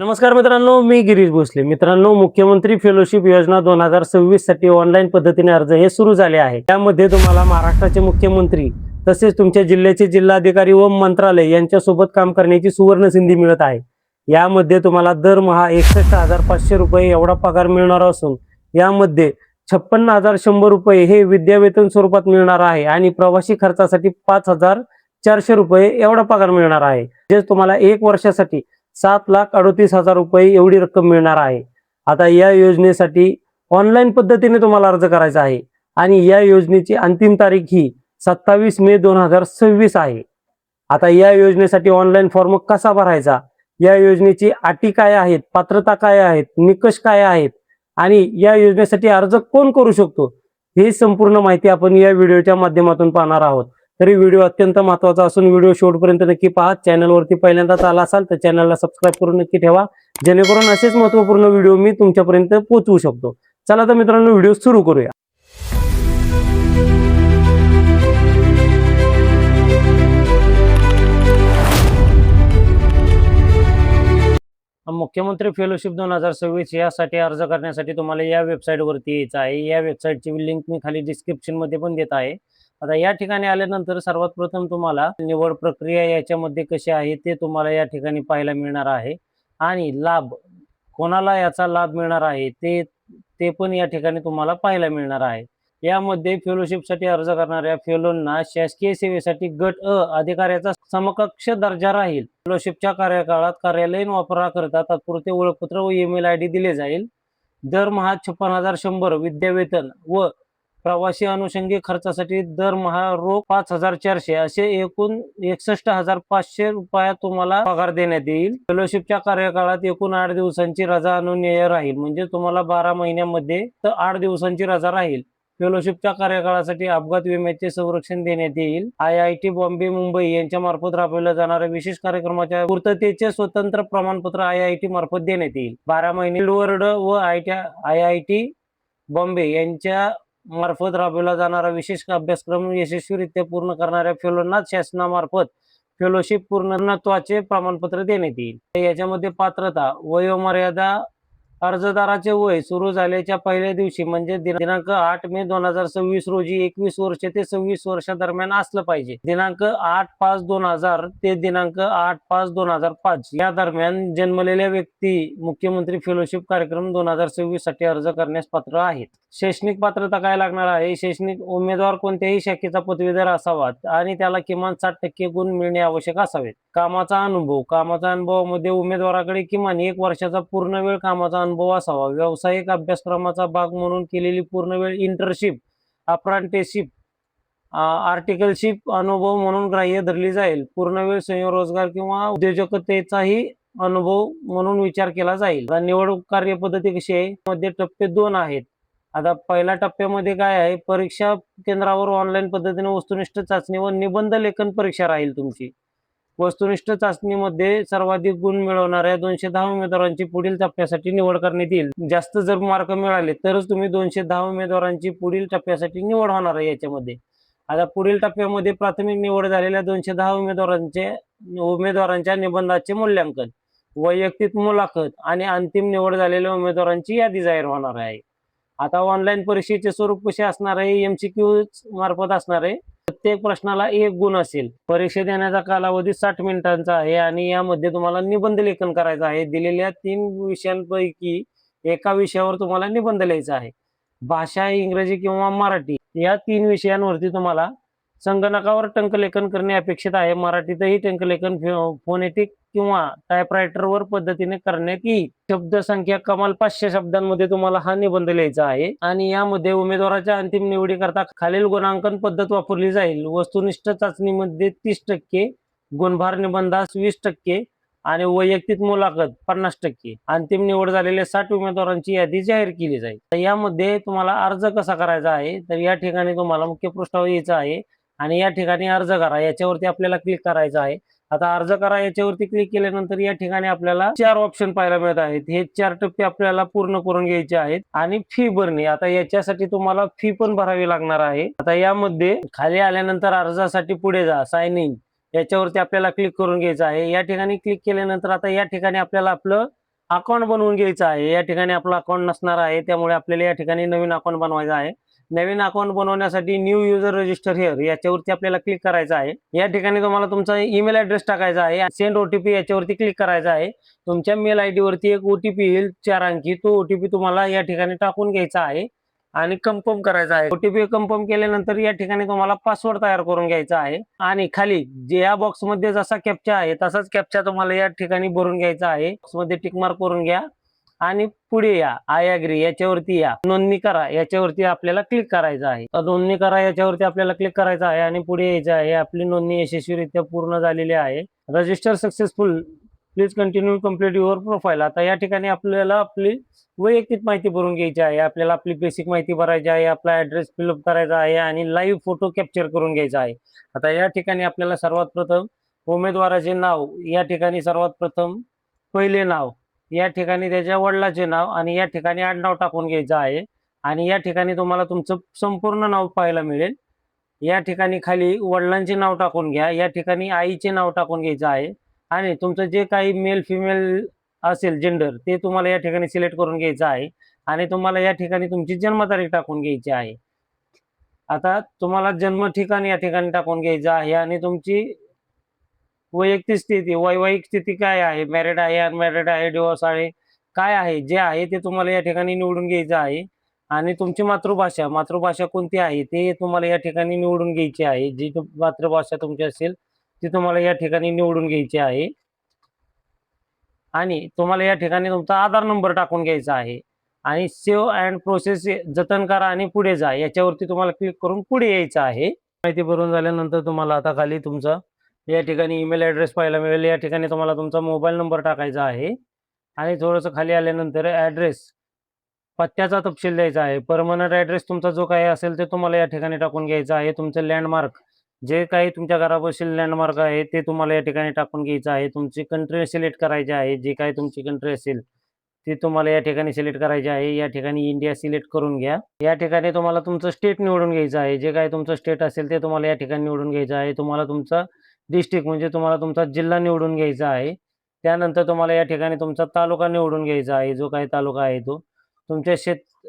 नमस्कार मित्रांनो, मी गिरीश भोसले. मित्रांनो, मुख्यमंत्री फेलोशिप योजना 2026 साठी ऑनलाईन पद्धतीने अर्ज हे सुरू झाले आहे. त्यामध्ये तुम्हाला महाराष्ट्राचे मुख्यमंत्री तसेच तुमच्या जिल्ह्याचे जिल्हाधिकारी व मंत्रालय यांच्यासोबत काम करण्याची सुवर्ण संधी मिळत आहे. यामध्ये तुम्हाला दरमहा 61,500 रुपये एवढा पगार मिळणार असून यामध्ये 56,100 रुपये हे विद्यावेतन स्वरूपात मिळणार आहे आणि प्रवासी खर्चासाठी 5,400 रुपये एवढा पगार मिळणार आहे. जे तुम्हाला 1 वर्षासाठी 7,38,000 रुपये एवढी रक्कम मिळणार आहे. आता या योजनेसाठी ऑनलाईन पद्धतीने तुम्हाला अर्ज करायचा आहे आणि या योजनेची अंतिम तारीख ही 27 मे 2026 आहे. आता या योजनेसाठी ऑनलाईन फॉर्म कसा भरायचा, या योजनेची अटी काय आहेत, पात्रता काय आहेत, निकष काय आहेत आणि या योजनेसाठी अर्ज कोण करू शकतो, ही संपूर्ण माहिती आपण या व्हिडिओच्या माध्यमातून पाहणार आहोत. तरी व्हिडिओ अत्यंत महत्त्वाचा असून व्हिडिओ शेवटपर्यंत नक्की पहा. चॅनलवरती पहिल्यांदाच आला असाल तर चॅनलला सबस्क्राईब करून नक्की ठेवा, जेणेकरून असेच महत्त्वपूर्ण व्हिडिओ मी तुमच्यापर्यंत पोहोचवू शकतो. चला तर मित्रांनो, व्हिडिओ सुरू करूया. मुख्यमंत्री फेलोशिप 2026 यासाठी अर्ज करण्यासाठी तुम्हाला या वेबसाईटवरती यायचं आहे. या वेबसाईटची लिंक मी खाली डिस्क्रिप्शन मध्ये पण देत आहे. आता या ठिकाणी आल्यानंतर सर्वात प्रथम तुम्हाला निवड प्रक्रिया याच्यामध्ये कशी आहे ते तुम्हाला या ठिकाणी पाहायला मिळणार आहे आणि लाभ कोणाला याचा लाभ मिळणार आहे ते ते पण या ठिकाणी तुम्हाला पाहायला मिळणार आहे. यामध्ये फेलोशिपसाठी अर्ज करणाऱ्या फेलोंना शासकीय सेवेसाठी गट अ अधिकाऱ्याचा समकक्ष दर्जा राहील. फेलोशिपच्या कार्यकाळात कार्यालयीन वापराकरता तात्पुरते ओळखपत्र व ईमेल आयडी दिले जाईल. दरमहा 56,100 विद्यावेतन व प्रवासी अनुषंगिक खर्चासाठी दरमहा रोख 5,400 असे एकूण 61,500 रुपयात तुम्हाला पगार देण्यात येईल. फेलोशिपच्या कार्यकाळात एकूण 8 दिवसांची रजा अनुज्ञेय राहील. म्हणजे तुम्हाला 12 महिन्यामध्ये तर 8 दिवसांची रजा राहील. फेलोशिपच्या कार्यकाळासाठी अपघात विम्याचे संरक्षण देण्यात येईल. IIT बॉम्बे मुंबई यांच्या मार्फत राबवल्या जाणाऱ्या विशेष कार्यक्रमाच्या पूर्ततेचे स्वतंत्र प्रमाणपत्र IIT मार्फत देण्यात येईल. 12 महिने फील्डवर्ड व IIT बॉम्बे यांच्या मार्फत राबवला जाणारा विशेष अभ्यासक्रम यशस्वीरित्या पूर्ण करणाऱ्या फेलोंनाच शासनामार्फत फेलोशिप पूर्णत्वाचे प्रमाणपत्र देण्यात येईल. याच्यामध्ये पात्रता, वयोमर्यादा, अर्जदाराचे वय सुरू झाल्याच्या पहिल्या दिवशी म्हणजे दिनांक 8 मे 2026 रोजी 21 वर्ष ते 26 वर्षादरम्यान असलं पाहिजे. दिनांक 8/5/2000 ते दिनांक 8/5/2005 या दरम्यान जन्मलेल्या व्यक्ती मुख्यमंत्री फेलोशिप कार्यक्रम 2026 साठी अर्ज करण्यास पात्र आहेत. शैक्षणिक पात्रता काय लागणार आहे? शैक्षणिक उमेदवार कोणत्याही शाखेचा पदवीधर असावा आणि त्याला किमान 60% गुण मिळणे आवश्यक असावेत. कामाचा अनुभवामध्ये उमेदवाराकडे किमान 1 वर्षाचा पूर्णवेळ कामाचा अनुभव असावा. व्यावसायिक अभ्यासक्रमाचा भाग म्हणून केलेली पूर्णवेळ इंटर्नशिप, अप्रेंटिसशिप, आर्टिकलशिप अनुभव म्हणून ग्राह्य धरली जाईल. पूर्णवेळ स्वयंरोजगार किंवा उद्योजकतेचाही अनुभव म्हणून विचार केला जाईल. निवड कार्यपद्धती कशी आहे? मध्ये टप्पे 2 आहेत. आता पहिल्या टप्प्यामध्ये काय आहे? परीक्षा केंद्रावर ऑनलाईन पद्धतीने वस्तुनिष्ठ चाचणी व निबंध लेखन परीक्षा राहील तुमची. वस्तुनिष्ठ चाचणीमध्ये सर्वाधिक गुण मिळवणाऱ्या 210 उमेदवारांची पुढील टप्प्यासाठी निवड करण्यात येईल. जास्त जर मार्क मिळाले तरच तुम्ही 210 उमेदवारांची पुढील टप्प्यासाठी निवड होणार आहे याच्यामध्ये. आता पुढील टप्प्यामध्ये प्राथमिक निवड झालेल्या 210 उमेदवारांच्या निबंधाचे मूल्यांकन, वैयक्तिक मुलाखत आणि अंतिम निवड झालेल्या उमेदवारांची यादी जाहीर होणार आहे. आता ऑनलाईन परीक्षेचे स्वरूप कसे असणार आहे? MCQ मार्फत असणार आहे. प्रत्येक प्रश्नाला 1 गुण असेल. परीक्षा देण्याचा कालावधी 60 मिनिटांचा आहे आणि यामध्ये तुम्हाला निबंध लेखन करायचं आहे. दिलेल्या 3 विषयांपैकी एका विषयावर तुम्हाला निबंध लिहायचा आहे. भाषा इंग्रजी किंवा मराठी या 3 विषयांवरती तुम्हाला संगणकावर टंकलेखन करणे अपेक्षित आहे. मराठीतही टंकलेखन फोनेटिक किंवा टायपरायटरवर पद्धतीने करण्यात येईल. शब्दसंख्या कमाल 500 शब्दांमध्ये तुम्हाला हा निबंध लिहायचा आहे आणि यामध्ये उमेदवाराच्या अंतिम निवडीकरता खालील गुणांकन पद्धत वापरली जाईल. वस्तुनिष्ठ चाचणीमध्ये 30%, गुणभार निबंधास 20% आणि वैयक्तिक मुलाखत 50%. अंतिम निवड झालेल्या 60 उमेदवारांची यादी जाहीर केली जाईल. यामध्ये तुम्हाला अर्ज कसा करायचा आहे? तर या ठिकाणी तुम्हाला मुख्य पृष्ठावर यायचं आहे आणि या ठिकाणी अर्ज करा याच्यावरती आपल्याला क्लिक करायचं आहे. आता अर्ज करा याच्यावरती क्लिक केल्यानंतर या ठिकाणी आपल्याला 4 ऑप्शन पाहायला मिळत आहेत. हे 4 टप्पे आपल्याला पूर्ण करून घ्यायचे आहेत आणि फी भरणे. आता याच्यासाठी तुम्हाला फी पण भरावी लागणार आहे. आता यामध्ये खाली आल्यानंतर अर्जासाठी पुढे जा, साइन इन याच्यावरती आपल्याला क्लिक करून घ्यायचं आहे. या ठिकाणी क्लिक केल्यानंतर आता या ठिकाणी आपल्याला आपलं अकाउंट बनवून घ्यायचं आहे. या ठिकाणी आपलं अकाउंट नसणार आहे, त्यामुळे आपल्याला या ठिकाणी नवीन अकाउंट बनवायचं आहे. नवीन अकाउंट बनवण्यासाठी न्यू युजर रजिस्टर हिअर याच्यावरती आपल्याला क्लिक करायचं आहे. या ठिकाणी तुम्हाला तुमचा ईमेल ॲड्रेस टाकायचा आहे. सेंड ओटीपी याच्यावरती क्लिक करायचं आहे. तुमच्या मेल आयडी वरती एक ओटीपी येईल 4 अंकी. तो ओटीपी तुम्हाला या ठिकाणी टाकून घ्यायचा आहे आणि कन्फर्म करायचा आहे. ओटीपी कन्फर्म केल्यानंतर या ठिकाणी तुम्हाला पासवर्ड तयार करून घ्यायचा आहे आणि खाली जे या बॉक्समध्ये जसा कॅप्चा आहे तसाच कॅप्चा तुम्हाला या ठिकाणी भरून घ्यायचा आहे. बॉक्समध्ये टिक मार्क करून घ्या आणि पुढे या, आय अग्री याच्यावरती या, नोंदणी करा याच्यावरती आपल्याला क्लिक करायचं आहे. नोंदणी करा याच्यावरती आपल्याला क्लिक करायचं आहे आणि पुढे यायचं आहे. आपली नोंदणी यशस्वीरित्या पूर्ण झालेली आहे. Register successful, please continue complete your profile. आता या ठिकाणी आपल्याला आपली वैयक्तिक माहिती भरून घ्यायची आहे. आपल्याला आपली बेसिक माहिती भरायची आहे, आपला ऍड्रेस फिलअप करायचा आहे आणि लाईव्ह फोटो कॅप्चर करून घ्यायचा आहे. आता या ठिकाणी आपल्याला सर्वात प्रथम उमेदवाराचे नाव, या ठिकाणी सर्वात प्रथम पहिले नाव, या ठिकाणी त्याच्या वडिलाचे नाव आणि या ठिकाणी आडनाव टाकून घ्यायचं आहे आणि या ठिकाणी तुम्हाला तुमचं संपूर्ण नाव पाहायला मिळेल. या ठिकाणी खाली वडिलांचे नाव टाकून घ्या. या ठिकाणी आईचे नाव टाकून घ्यायचं आहे आणि तुमचं जे काही मेल फिमेल असेल जेंडर ते तुम्हाला या ठिकाणी सिलेक्ट करून घ्यायचं आहे आणि तुम्हाला या ठिकाणी तुमची जन्मतारीख टाकून घ्यायची आहे. आता तुम्हाला जन्म ठिकाण या ठिकाणी टाकून घ्यायचं आहे आणि तुमची वैयक्तिक स्थिती, वैवाहिक स्थिती काय आहे, मॅरिड आहे, अनमॅरिड आहे, डिवोर्स आहे, काय आहे, जे आहे ते तुम्हाला या ठिकाणी निवडून घ्यायचं आहे आणि तुमची मातृभाषा, मातृभाषा कोणती आहे ते तुम्हाला या ठिकाणी निवडून घ्यायची आहे. जी मातृभाषा तुमची असेल ती तुम्हाला या ठिकाणी निवडून घ्यायची आहे आणि तुम्हाला या ठिकाणी तुमचा आधार नंबर टाकून घ्यायचा आहे आणि सेव्ह अँड प्रोसेस, जतन करा आणि पुढे जा याच्यावरती तुम्हाला क्लिक करून पुढे यायचं आहे. माहिती भरून झाल्यानंतर तुम्हाला आता खाली तुमचा या ठिकाणी ईमेल ॲड्रेस पाहायला मिळेल. या ठिकाणी तुम्हाला तुमचा मोबाईल नंबर टाकायचा आहे आणि थोडंसं खाली आल्यानंतर ॲड्रेस, पत्त्याचा तपशील द्यायचा आहे. परमनंट ॲड्रेस तुमचा जो काही असेल ते तुम्हाला या ठिकाणी टाकून घ्यायचा आहे. तुमचं लँडमार्क, जे काही तुमच्या घरापाशील लँडमार्क आहे ते तुम्हाला या ठिकाणी टाकून घ्यायचं आहे. तुमची कंट्री सिलेक्ट करायची आहे. जी काही तुमची कंट्री असेल ती तुम्हाला या ठिकाणी सिलेक्ट करायची आहे. या ठिकाणी इंडिया सिलेक्ट करून घ्या. या ठिकाणी तुम्हाला तुमचं स्टेट निवडून घ्यायचं आहे. जे काही तुमचं स्टेट असेल ते तुम्हाला या ठिकाणी निवडून घ्यायचं आहे. तुम्हाला तुमचा डिस्ट्रिक्ट म्हणजे तुम्हाला तुमचा जिल्हा निवडून घ्यायचा आहे. त्यानंतर तुम्हाला या ठिकाणी तुमचा तालुका निवडून घ्यायचा आहे. जो काही तालुका आहे तो तुमच्या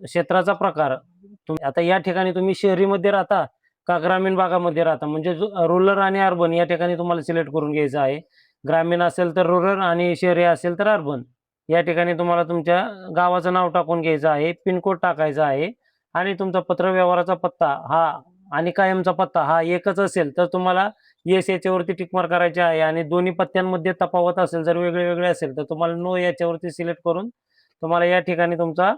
क्षेत्राचा प्रकार. आता या ठिकाणी तुम्ही शहरीमध्ये राहता का ग्रामीण भागामध्ये राहता, म्हणजे रुरल आणि अर्बन या ठिकाणी तुम्हाला सिलेक्ट करून घ्यायचं आहे. ग्रामीण असेल तर रुरल आणि शहरी असेल तर अर्बन. या ठिकाणी तुम्हाला तुमच्या गावाचं नाव टाकून घ्यायचं आहे, पिनकोड टाकायचा आहे आणि तुमचा पत्रव्यवहाराचा पत्ता हा आणि कायमचा पत्ता हा एकच असेल तर तुम्हाला येस याच्यावरती टिक मार्क करायचे आहे आणि दोन्ही पत्त्यांमध्ये तफावत असेल, जर वेगळे वेगळे असेल तर तुम्हाला नो याच्यावरती सिलेक्ट करून तुम्हाला या ठिकाणी तुमचा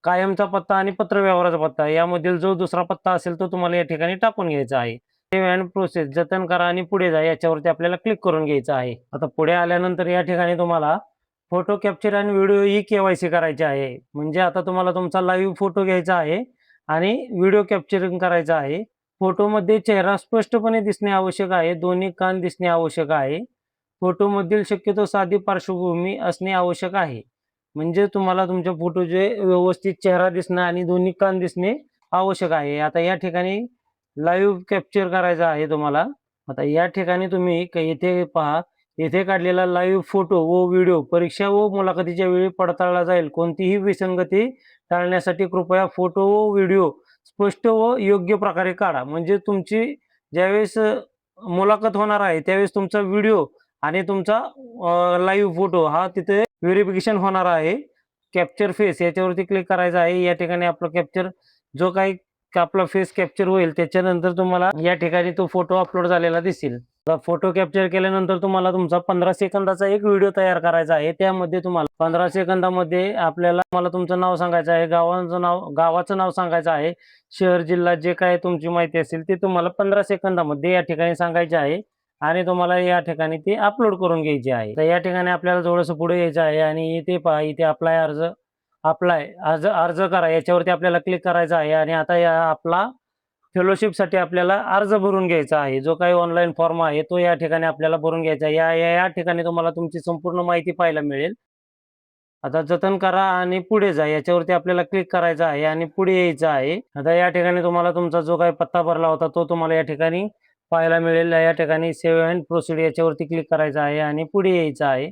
कायमचा पत्ता आणि पत्रव्यवहाराचा पत्ता यामधील जो दुसरा पत्ता असेल तो तुम्हाला या ठिकाणी टाकून घ्यायचा आहे. सेव्ह अँड प्रोसेस, जतन करा आणि पुढे जा याच्यावरती आपल्याला क्लिक करून घ्यायचं आहे. आता पुढे आल्यानंतर या ठिकाणी तुम्हाला फोटो कॅप्चर आणि व्हिडिओ ई-के-वाय-सी करायचे आहे. म्हणजे आता तुम्हाला तुमचा लाईव्ह फोटो घ्यायचा आहे आणि व्हिडिओ कॅप्चरिंग करायचं आहे. फोटोमध्ये चेहरा स्पष्टपणे दिसणे आवश्यक आहे. दोन्ही कान दिसणे आवश्यक आहे. फोटोमधील शक्यतो साधी पार्श्वभूमी असणे आवश्यक आहे. म्हणजे तुम्हाला तुमच्या फोटोचे व्यवस्थित चेहरा दिसणं आणि दोन्ही कान दिसणे आवश्यक आहे. आता या ठिकाणी लाईव्ह कॅप्चर करायचा आहे तुम्हाला. आता या ठिकाणी तुम्ही इथे पहा, येथे काढलेला लाईव्ह फोटो व व्हिडिओ परीक्षा व मुलाखतीच्या वेळी पडताळला जाईल. कोणतीही विसंगती टाळण्यासाठी कृपया फोटो व व्हिडिओ स्पष्ट व योग्य प्रकारे काढा. म्हणजे तुमची ज्यावेळेस मुलाखत होणार आहे त्यावेळेस तुमचा व्हिडिओ आणि तुमचा लाईव्ह फोटो हा तिथे व्हेरिफिकेशन होणार आहे. कॅप्चर फेस याच्यावरती क्लिक करायचं आहे. या ठिकाणी आपला कॅप्चर जो काही आपला फेस कॅप्चर होईल त्याच्यानंतर तुम्हाला या ठिकाणी तो फोटो अपलोड झालेला दिसेल. फोटो कॅप्चर केल्यानंतर तुम्हाला तुमचा 15 सेकंदाचा एक व्हिडिओ तयार करायचा आहे. त्यामध्ये तुम्हाला 15 सेकंदामध्ये आपल्याला तुमचं नाव सांगायचं आहे, गावाचं नाव सांगायचं आहे, शहर, जिल्हा जे काही तुमची माहिती असेल ते तुम्हाला 15 सेकंदामध्ये या ठिकाणी सांगायचे आहे आणि तुम्हाला या ठिकाणी ते अपलोड करून घ्यायचे आहे. तर या ठिकाणी आपल्याला थोडंसं पुढे यायचं आहे आणि इथे पहा, इथे अर्ज करा याच्यावरती आपल्याला क्लिक करायचं आहे आणि आता या आपला फेलोशिपसाठी आपल्याला अर्ज भरून घ्यायचा आहे. जो काही ऑनलाईन फॉर्म आहे तो या ठिकाणी आपल्याला भरून घ्यायचा आहे. या ठिकाणी तुम्हाला तुमची संपूर्ण माहिती पाहायला मिळेल. आता जतन करा आणि पुढे जा याच्यावरती आपल्याला क्लिक करायचं आहे आणि पुढे यायचं आहे. आता या ठिकाणी तुम्हाला तुमचा जो काही पत्ता भरला होता तो तुम्हाला या ठिकाणी पाहायला मिळेल. या ठिकाणी सेव्ह अँड प्रोसीड याच्यावरती क्लिक करायचं आहे आणि पुढे यायचं आहे.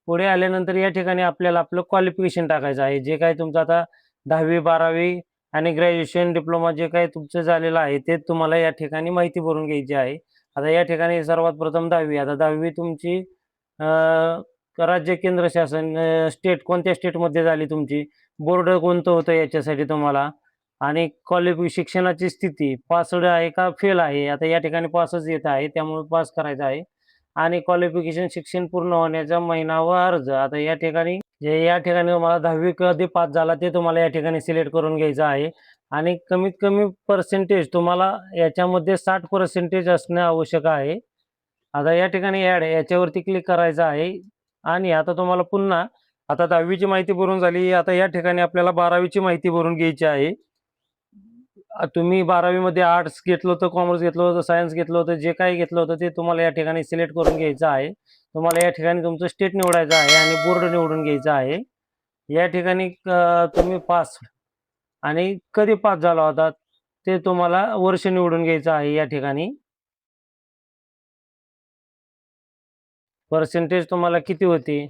पुढे आल्यानंतर या ठिकाणी आपल्याला आपलं क्वालिफिकेशन टाकायचं आहे. जे काही तुमचं आता 10वी 12वी आणि ग्रॅज्युएशन, डिप्लोमा जे काही तुमचं झालेलं आहे ते तुम्हाला या ठिकाणी माहिती भरून घ्यायची आहे. आता या ठिकाणी सर्वात प्रथम 10वी. आता 10वी तुमची राज्य, केंद्र शासन, स्टेट कोणत्या स्टेटमध्ये झाली तुमची, बोर्ड कोणतं होतं याच्यासाठी तुम्हाला, आणि शिक्षणाची स्थिती पासड आहे का फेल आहे. आता या ठिकाणी पासच येत आहे, त्यामुळे पास करायचं आहे. आणि क्वालिफिकेशन शिक्षण पूर्ण होण्याचा महिना व अर्ज. आता या ठिकाणी या ठिकाणी तुम्हाला 10वी कधी पास झाला ते तुम्हाला या ठिकाणी सिलेक्ट करून घ्यायचं आहे. आणि कमीत कमी पर्सेंटेज तुम्हाला याच्यामध्ये 60% असणे आवश्यक आहे. आता या ठिकाणी ॲड याच्यावरती क्लिक करायचं आहे. आणि आता तुम्हाला पुन्हा आता 10वीची माहिती भरून झाली. आता या ठिकाणी आपल्याला 12वीची माहिती भरून घ्यायची आहे. तुम्ही 12वी मध्ये आर्ट्स घेतलं होतं, कॉमर्स घेतलं होतं, सायन्स घेतलं होतं, जे काही घेतलं होतं ते तुम्हाला या ठिकाणी सिलेक्ट करून घ्यायचं आहे. तुम्हाला या ठिकाणी तुमचं स्टेट निवडायचं आहे आणि बोर्ड निवडून घ्यायचा आहे. या ठिकाणी तुम्ही पास आणि कधी पास झाला होता ते तुम्हाला वर्ष निवडून घ्यायचं आहे. या ठिकाणी पर्सेंटेज तुम्हाला किती होती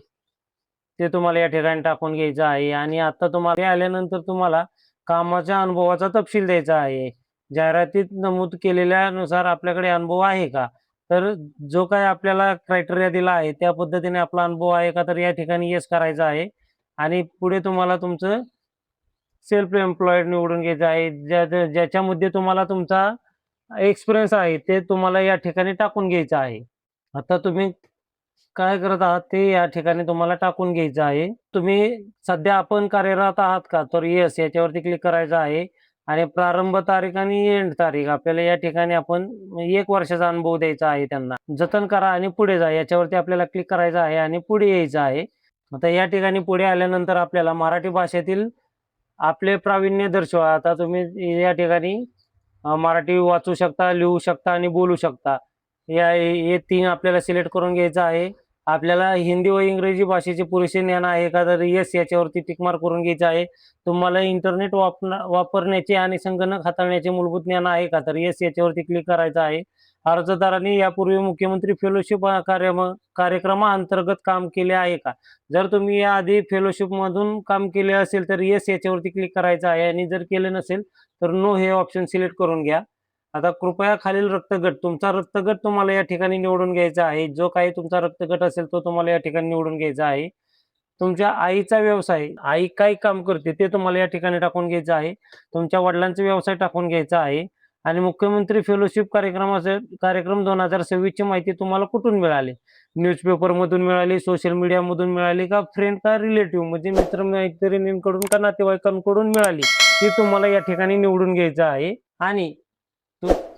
ते तुम्हाला या ठिकाणी टाकून घ्यायचं आहे. आणि आता तुम्हाला आल्यानंतर तुम्हाला कामाच्या अनुभवाचा तपशील द्यायचा आहे. जाहिरातीत नमूद केलेल्यानुसार आपल्याकडे अनुभव आहे का, तर जो काही आपल्याला क्रायटेरिया दिला आहे त्या पद्धतीने आपला अनुभव आहे का, तर या ठिकाणी येस करायचं आहे. आणि पुढे तुम्हाला तुमचं सेल्फ एम्प्लॉईड निवडून घ्यायचं आहे. ज्याच्यामध्ये तुम्हाला तुमचा एक्सपिरियन्स आहे ते तुम्हाला या ठिकाणी टाकून घ्यायचं आहे. आता तुम्ही काय करत आहात ते या ठिकाणी तुम्हाला टाकून घ्यायचं आहे. तुम्ही सध्या आपण कार्यरत आहात का, तर येस याच्यावरती क्लिक करायचं आहे. आणि प्रारंभ तारीख आणि एंड तारीख आपल्याला या ठिकाणी आपण 1 वर्षाचा अनुभव द्यायचा आहे त्यांना. जतन करा आणि पुढे जा याच्यावरती आपल्याला क्लिक करायचं आहे आणि पुढे यायचं आहे. आता या ठिकाणी पुढे आल्यानंतर आपल्याला मराठी भाषेतील आपले प्रावीण्य दर्शवा. आता तुम्ही या ठिकाणी मराठी वाचू शकता, लिहू शकता आणि बोलू शकता. हे 3 आपल्याला सिलेक्ट करून घ्यायचं आहे. आपल्याला हिंदी व इंग्रजी भाषेचे पुरेसे ज्ञान आहे का, तर येस याच्यावरती टिक मार्क करून घ्यायचं आहे. तुम्हाला इंटरनेट वापरण्याचे आणि संगणक हाताळण्याचे मूलभूत ज्ञान आहे का, तर येस याच्यावरती क्लिक करायचं आहे. अर्जदारांनी यापूर्वी मुख्यमंत्री फेलोशिप कार्यक्रमाअंतर्गत काम केले आहे का, जर तुम्ही याआधी फेलोशिपमधून काम केले असेल तर येस याच्यावरती क्लिक करायचं आहे. आणि जर केलं नसेल तर नो हे ऑप्शन सिलेक्ट करून घ्या. आता कृपया खालील रक्तगट, तुमचा रक्तगट तुम्हाला या ठिकाणी निवडून घ्यायचा आहे. जो काही तुमचा रक्तगट असेल तो तुम्हाला या ठिकाणी निवडून घ्यायचा आहे. तुमच्या आईचा व्यवसाय, आई काय काम करते ते तुम्हाला या ठिकाणी टाकून घ्यायचं आहे. तुमच्या वडिलांचा व्यवसाय टाकून घ्यायचा आहे. आणि मुख्यमंत्री फेलोशिप कार्यक्रम 2026 ची माहिती तुम्हाला कुठून मिळाली, न्यूजपेपरमधून मिळाली, सोशल मीडियामधून मिळाली का, फ्रेंड का रिलेटिव्ह म्हणजे मित्रमैत्रिणींकडून का नातेवाईकांकडून मिळाली, ती तुम्हाला या ठिकाणी निवडून घ्यायचं आहे. आणि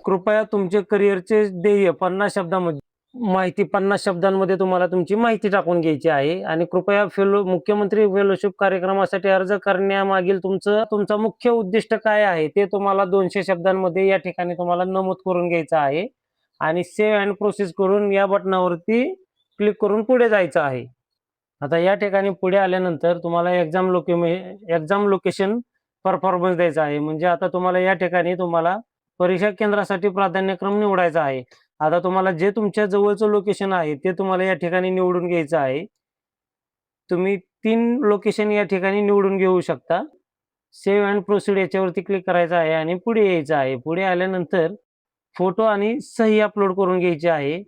कृपया तुमचे करिअरचे ध्येय 50 शब्दामध्ये माहिती 50 शब्दांमध्ये तुम्हाला तुमची माहिती टाकून घ्यायची आहे. आणि कृपया मुख्यमंत्री फेलोशिप कार्यक्रमासाठी अर्ज करण्यामागील तुमचा मुख्य उद्दिष्ट काय आहे ते तुम्हाला 200 शब्दांमध्ये या ठिकाणी तुम्हाला नमूद करून घ्यायचं आहे. आणि सेव्ह अँड प्रोसेस करून या बटनावरती क्लिक करून पुढे जायचं आहे. आता या ठिकाणी पुढे आल्यानंतर तुम्हाला एक्झाम लोकेशन परफॉर्मन्स द्यायचा आहे. म्हणजे आता तुम्हाला या ठिकाणी तुम्हाला परीक्षा केंद्रासाठी प्राधान्यक्रम निवडायचा आहे. आता तुम्हाला जे तुमच्या जवळचं लोकेशन आहे ते तुम्हाला या ठिकाणी निवडून घ्यायचं आहे. तुम्ही 3 लोकेशन या ठिकाणी निवडून घेऊ शकता. सेव्ह अँड प्रोसीड याच्यावरती क्लिक करायचं आहे आणि पुढे यायचं आहे. पुढे आल्यानंतर फोटो आणि सही अपलोड करून घ्यायची आहे.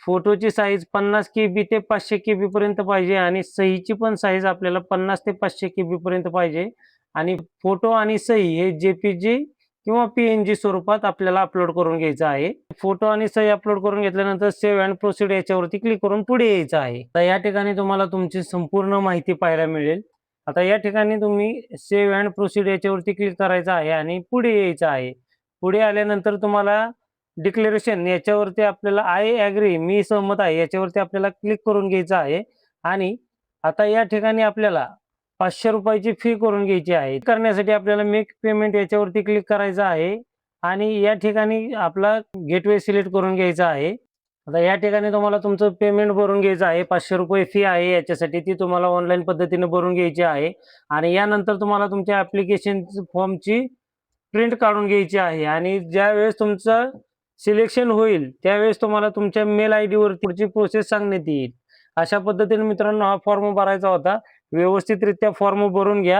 फोटोची साईज 50 KB ते 500 KB पर्यंत पाहिजे आणि सहीची पण साईज आपल्याला 50 ते 500 KB पर्यंत पाहिजे. आणि फोटो आणि सही हे JPG किंवा PNG स्वरूपात आपल्याला अपलोड करून घ्यायचं आहे. फोटो आणि सही अपलोड करून घेतल्यानंतर सेव्ह अँड प्रोसीड याच्यावरती क्लिक करून पुढे यायचं आहे. आता या ठिकाणी तुम्हाला तुमची संपूर्ण माहिती पाहायला मिळेल. आता या ठिकाणी तुम्ही सेव्ह अँड प्रोसीड याच्यावरती क्लिक करायचं आहे आणि पुढे यायचं आहे. पुढे आल्यानंतर तुम्हाला डिक्लेरेशन याच्यावरती आपल्याला आय ॲग्री मी सहमत आहे याच्यावरती आपल्याला क्लिक करून घ्यायचं आहे. आणि आता या ठिकाणी आपल्याला 500 रुपयाची फी करून घ्यायची आहे. करण्यासाठी आपल्याला मेक पेमेंट याच्यावरती क्लिक करायचं आहे. आणि या ठिकाणी आपला गेटवे सिलेक्ट करून घ्यायचा आहे. आता या ठिकाणी तुम्हाला तुमचं पेमेंट भरून घ्यायचं आहे. 500 रुपये फी आहे याच्यासाठी, ती तुम्हाला ऑनलाईन पद्धतीने भरून घ्यायची आहे. आणि यानंतर तुम्हाला तुमच्या ॲप्लिकेशन फॉर्मची प्रिंट काढून घ्यायची आहे. आणि ज्यावेळेस तुमचं सिलेक्शन होईल त्यावेळेस तुम्हाला तुमच्या मेल ID वरती पुढची प्रोसेस सांगण्यात येईल. अशा पद्धतीने मित्रांनो हा फॉर्म भरायचा होता. व्यवस्थितरित्या फॉर्म भरून घ्या.